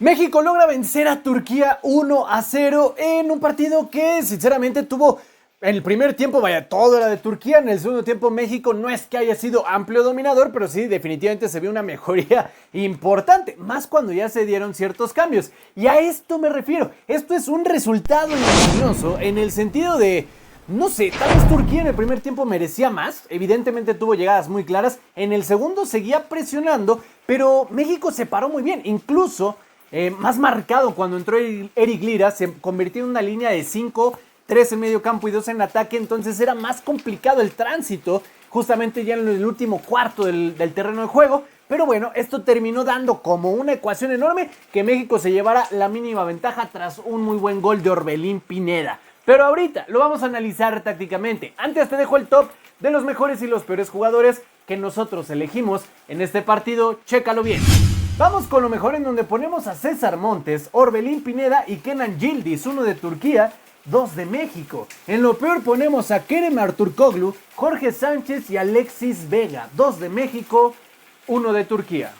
México logra vencer a Turquía 1-0 en un partido que sinceramente tuvo en el primer tiempo, todo era de Turquía. En el segundo tiempo México no es que haya sido amplio dominador, pero sí definitivamente se vio una mejoría importante, más cuando ya se dieron ciertos cambios. Y a esto me refiero, esto es un resultado engañoso en el sentido de, no sé, tal vez Turquía en el primer tiempo merecía más, evidentemente tuvo llegadas muy claras, en el segundo seguía presionando, pero México se paró muy bien, incluso más marcado cuando entró Eric Lira, se convirtió en una línea de 5, 3 en medio campo y 2 en ataque, entonces era más complicado el tránsito, justamente ya en el último cuarto del terreno de juego. Pero bueno, esto terminó dando como una ecuación enorme que México se llevara la mínima ventaja tras un muy buen gol de Orbelín Pineda. Pero ahorita lo vamos a analizar tácticamente. Antes te dejo el top de los mejores y los peores jugadores que nosotros elegimos en este partido. Chécalo bien. Vamos con lo mejor, en donde ponemos a César Montes, Orbelín Pineda y Kenan Yildiz, uno de Turquía, 2 de México. En lo peor ponemos a Kerem Aktürkoğlu, Jorge Sánchez y Alexis Vega, 2 de México, 1 de Turquía.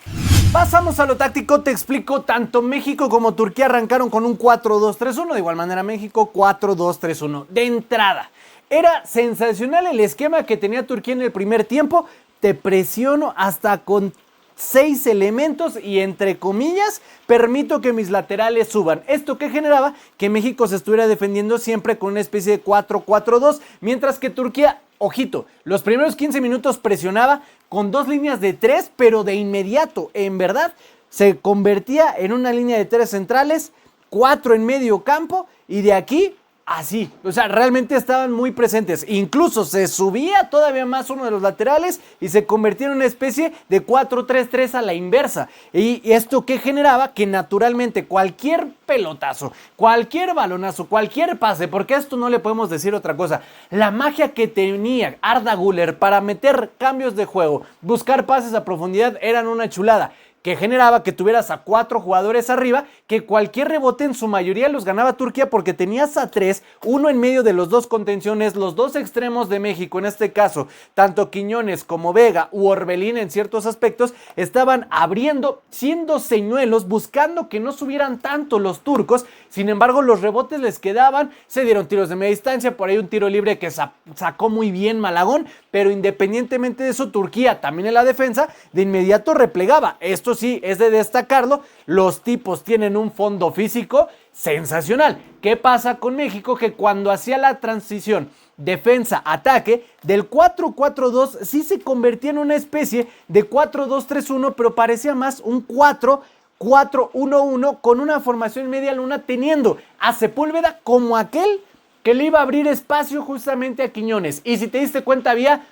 Pasamos a lo táctico, te explico, tanto México como Turquía arrancaron con un 4-2-3-1, de igual manera México 4-2-3-1. De entrada, era sensacional el esquema que tenía Turquía en el primer tiempo, te presiono hasta con 6 elementos y entre comillas permito que mis laterales suban. Esto que generaba que México se estuviera defendiendo siempre con una especie de 4-4-2, mientras que Turquía, ojito, los primeros 15 minutos presionaba con 2 líneas de 3, pero de inmediato, en verdad, se convertía en una línea de 3 centrales, 4 en medio campo y de aquí así, o sea, realmente estaban muy presentes. Incluso se subía todavía más uno de los laterales y se convertía en una especie de 4-3-3 a la inversa. Y esto que generaba que naturalmente cualquier pelotazo, cualquier balonazo, cualquier pase, porque a esto no le podemos decir otra cosa, la magia que tenía Arda Güler para meter cambios de juego, buscar pases a profundidad, eran una chulada, que generaba que tuvieras a 4 jugadores arriba, que cualquier rebote en su mayoría los ganaba Turquía porque tenías a 3, uno en medio de los 2 contenciones, los 2 extremos de México, en este caso, tanto Quiñones como Vega u Orbelín en ciertos aspectos, estaban abriendo, siendo señuelos, buscando que no subieran tanto los turcos. Sin embargo, los rebotes les quedaban, se dieron tiros de media distancia, por ahí un tiro libre que sacó muy bien Malagón, pero independientemente de eso, Turquía también en la defensa de inmediato replegaba. Esto sí, es de destacarlo, los tipos tienen un fondo físico sensacional. ¿Qué pasa con México? Que cuando hacía la transición defensa-ataque, del 4-4-2 sí se convertía en una especie de 4-2-3-1, pero parecía más un 4-4-1-1 con una formación media luna, teniendo a Sepúlveda como aquel que le iba a abrir espacio justamente a Quiñones. Y si te diste cuenta, había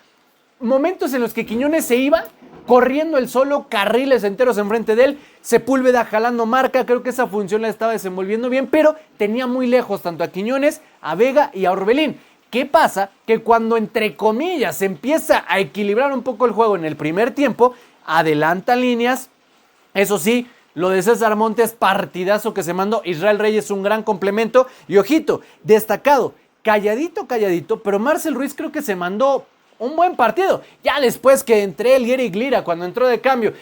momentos en los que Quiñones se iba corriendo el solo, carriles enteros enfrente de él, Sepúlveda jalando marca. Creo que esa función la estaba desenvolviendo bien, pero tenía muy lejos tanto a Quiñones, a Vega y a Orbelín. ¿Qué pasa? Que cuando entre comillas se empieza a equilibrar un poco el juego en el primer tiempo, adelantan líneas. Eso sí, lo de César Montes, partidazo que se mandó. Israel Reyes, un gran complemento. Y ojito, destacado, calladito, pero Marcel Ruiz creo que se mandó un buen partido. Ya después que entre él y Eric Lira, cuando entró de cambio,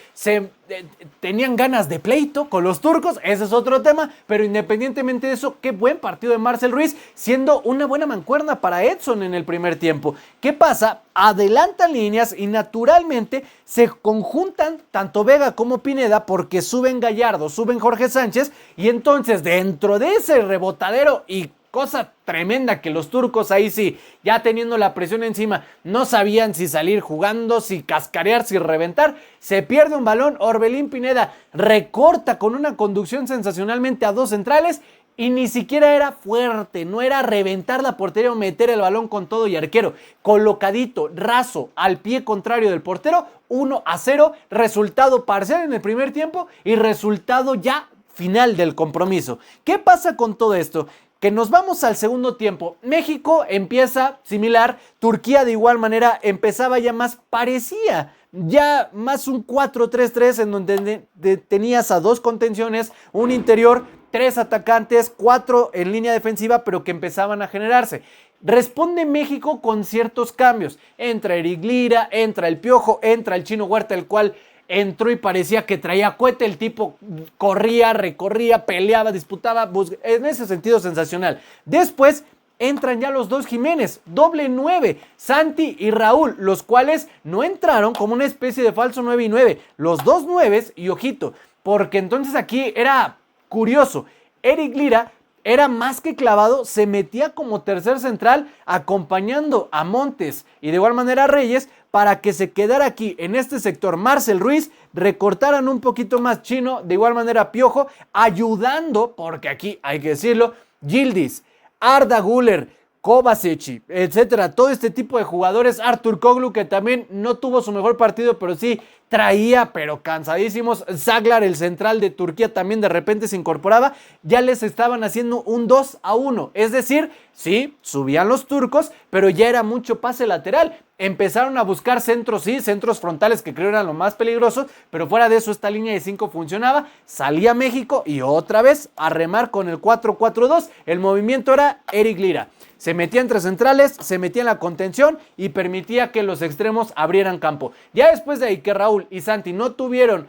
tenían ganas de pleito con los turcos, ese es otro tema, pero independientemente de eso, qué buen partido de Marcel Ruiz, siendo una buena mancuerna para Edson en el primer tiempo. ¿Qué pasa? Adelantan líneas y naturalmente se conjuntan tanto Vega como Pineda, porque suben Gallardo, suben Jorge Sánchez, y entonces dentro de ese rebotadero y cosa tremenda que los turcos ahí sí, ya teniendo la presión encima, no sabían si salir jugando, si cascarear, si reventar. Se pierde un balón, Orbelín Pineda recorta con una conducción sensacionalmente a 2 centrales y ni siquiera era fuerte, no era reventar la portería o meter el balón con todo y arquero. Colocadito, raso, al pie contrario del portero, 1-0, resultado parcial en el primer tiempo y resultado ya final del compromiso. ¿Qué pasa con todo esto? Que nos vamos al segundo tiempo. México empieza similar, Turquía de igual manera empezaba ya más, parecía ya más un 4-3-3 en donde tenías a 2 contenciones, un interior, 3 atacantes, 4 en línea defensiva, pero que empezaban a generarse. Responde México con ciertos cambios. Entra Eric Lira, entra el Piojo, entra el Chino Huerta, el cual entró y parecía que traía cohete, el tipo corría, recorría, peleaba, disputaba, en ese sentido sensacional. Después entran ya los dos Jiménez, doble 9, Santi y Raúl, los cuales no entraron como una especie de falso 9 y 9, los dos 9 y ojito, porque entonces aquí era curioso, Eric Lira era más que clavado, se metía como tercer central acompañando a Montes y de igual manera a Reyes para que se quedara aquí en este sector Marcel Ruiz, recortaran un poquito más Chino, de igual manera Piojo, ayudando, porque aquí hay que decirlo, Yildiz, Arda Güler, Kovacic, etcétera, todo este tipo de jugadores, Artur Koglu que también no tuvo su mejor partido, pero sí traía, pero cansadísimos, Zaglar, el central de Turquía, también de repente se incorporaba, ya les estaban haciendo un 2-1, es decir, sí, subían los turcos, pero ya era mucho pase lateral, empezaron a buscar centros, sí, centros frontales que creo eran lo más peligrosos, pero fuera de eso esta línea de 5 funcionaba, salía México y otra vez a remar con el 4-4-2, el movimiento era Eric Lira. Se metía entre centrales, se metía en la contención y permitía que los extremos abrieran campo. Ya después de ahí que Raúl y Santi no tuvieron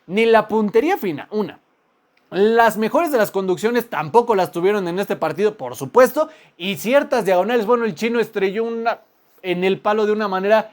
ni la puntería fina, las mejores de las conducciones tampoco las tuvieron en este partido, por supuesto, y ciertas diagonales, bueno, el Chino estrelló una en el palo de una manera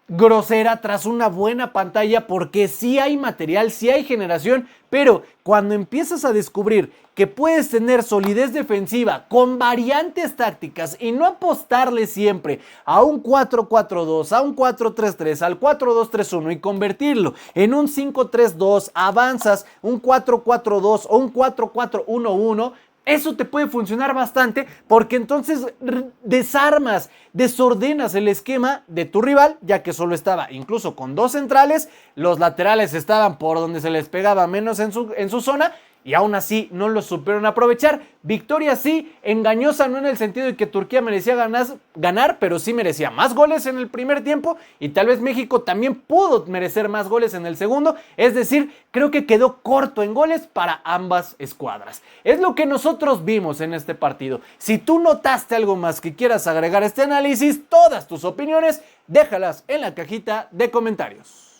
grosera tras una buena pantalla, porque sí hay material, sí hay generación, pero cuando empiezas a descubrir que puedes tener solidez defensiva con variantes tácticas y no apostarle siempre a un 4-4-2, a un 4-3-3, al 4-2-3-1 y convertirlo en un 5-3-2, avanzas un 4-4-2 o un 4-4-1-1, eso te puede funcionar bastante porque entonces desarmas, desordenas el esquema de tu rival, ya que solo estaba incluso con dos centrales, los laterales estaban por donde se les pegaba menos en su zona y aún así no lo supieron aprovechar. Victoria sí, engañosa no en el sentido de que Turquía merecía ganar, pero sí merecía más goles en el primer tiempo y tal vez México también pudo merecer más goles en el segundo, es decir, creo que quedó corto en goles para ambas escuadras. Es lo que nosotros vimos en este partido. Si tú notaste algo más que quieras agregar a este análisis, todas tus opiniones, déjalas en la cajita de comentarios.